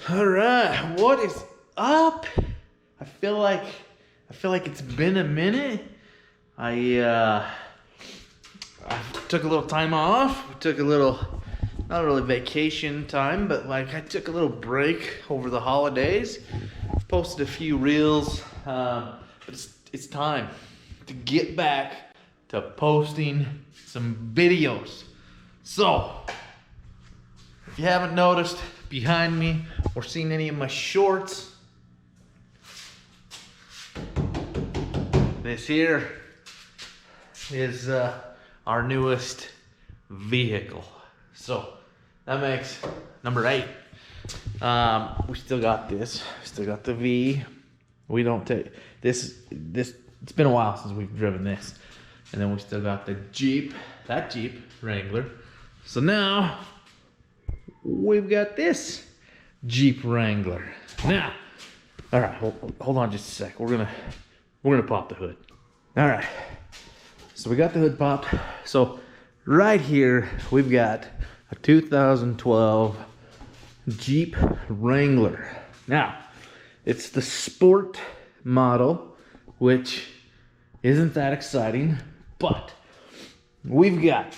All right, what is up? I feel like it's been a minute. I took a little time off. We took a little, not really vacation time, but like I took a little break over the holidays. Posted a few reels, but it's time to get back to posting some videos. So, if you haven't noticed behind me or seen any of my shorts, this here is our newest vehicle. So that makes number 8. We still got this. Still got the V. We don't take this. It's been a while since we've driven this. And then we still got the Jeep. That Jeep Wrangler. So now we've got this Jeep Wrangler. Now, all right, hold on just a sec. We're gonna pop the hood. All right. So we got the hood popped. So right here we've got a 2012 Jeep Wrangler. Now, it's the sport model, which isn't that exciting, but we've got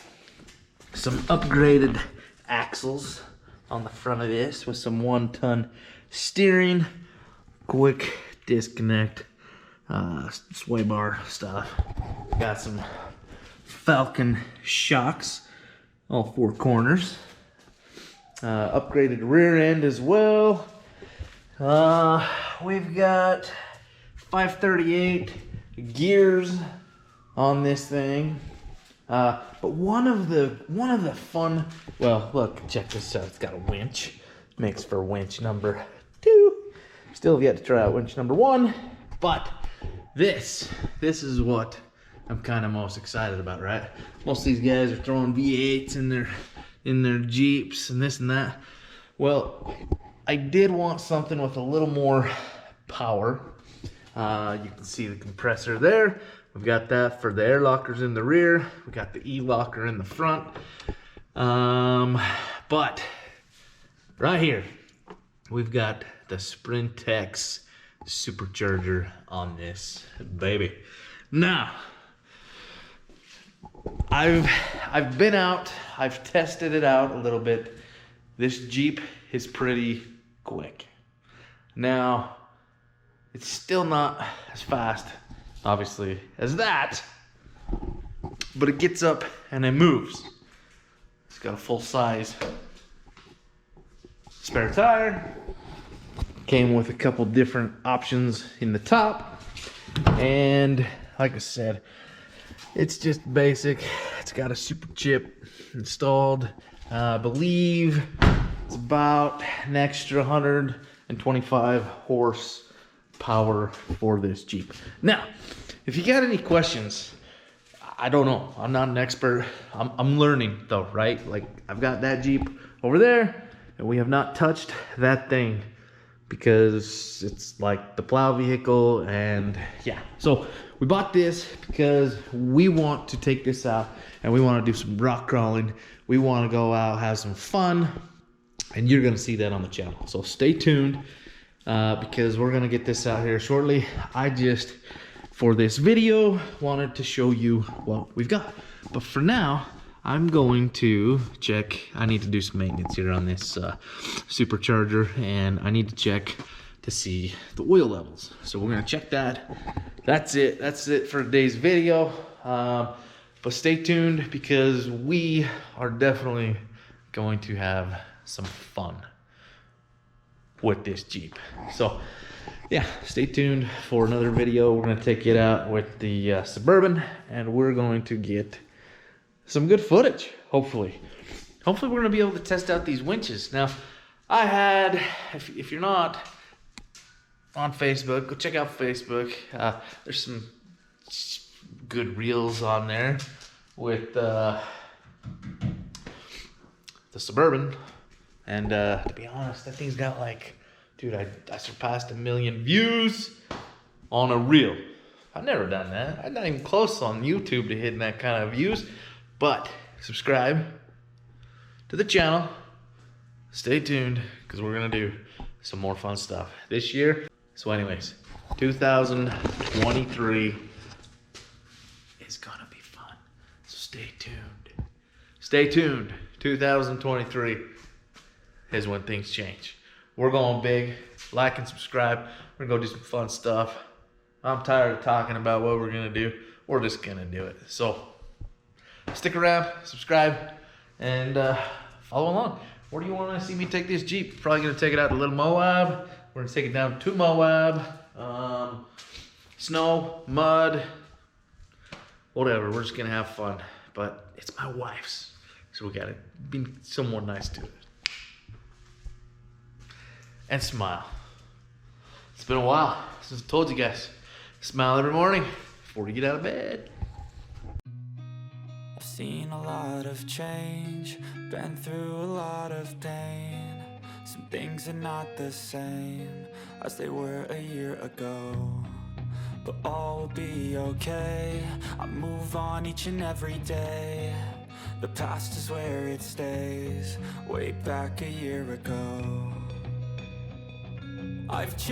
some upgraded axles on the front of this with some 1-ton steering, quick disconnect, sway bar stuff. Got some Falcon shocks, all 4 corners. Upgraded rear end as well. We've got 538 gears on this thing. But one of the fun, well, look, check this out. It's got a winch. Makes for winch number 2. Still have yet to try out winch number 1. But this is what I'm kind of most excited about, right? Most of these guys are throwing V8s in their Jeeps and this and that. Well, I did want something with a little more power. You can see the compressor there. We've got that for the air lockers in the rear. We got the E-locker in the front. But right here, we've got the Sprintex Supercharger on this baby. Now, I've been out, I've tested it out a little bit. This Jeep is pretty quick. Now, it's still not as fast, obviously, as that, but it gets up and it moves. It's got a full-size spare tire. Came with a couple different options in the top, and like I said, it's just basic. It's got a super chip installed. I believe it's about an extra 125 horsepower for this Jeep. Now, if you got any questions, I don't know. I'm not an expert. I'm learning though, right? Like, I've got that Jeep over there, and we have not touched that thing because it's like the plow vehicle, and yeah. So we bought this because we want to take this out and we want to do some rock crawling. We want to go out, have some fun, and you're going to see that on the channel. So stay tuned because we're going to get this out here shortly. I just, for this video, wanted to show you what we've got. But for now, I'm going to check. I need to do some maintenance here on this Supercharger, and I need to check to see the oil levels. So we're gonna check that. That's it for today's video. But stay tuned because we are definitely going to have some fun with this Jeep. So yeah, stay tuned for another video. We're gonna take it out with the Suburban, and we're going to get some good footage, hopefully. Hopefully we're gonna be able to test out these winches. Now, I had, if you're not on Facebook, go check out Facebook. There's some good reels on there with the Suburban. And to be honest, that thing's got like, dude, I surpassed 1 million views on a reel. I've never done that. I'm not even close on YouTube to hitting that kind of views. But subscribe to the channel. Stay tuned because we're gonna do some more fun stuff this year. So anyways, 2023 is gonna be fun. So stay tuned. Stay tuned. 2023 is when things change. We're going big. Like and subscribe. We're gonna go do some fun stuff. I'm tired of talking about what we're gonna do. We're just gonna do it. So stick around, subscribe, and follow along. Where do you want to see me take this Jeep? Probably gonna take it out to Little Moab. We're gonna take it down to Moab. Snow, mud, whatever. We're just gonna have fun. But it's my wife's, so we gotta be somewhat nice to it. And smile. It's been a while since I told you guys. Smile every morning before you get out of bed. I've seen a lot of change, been through a lot of pain. Some things are not the same as they were a year ago, but all will be okay. I move on each and every day. The past is where it stays, way back a year ago. I've changed.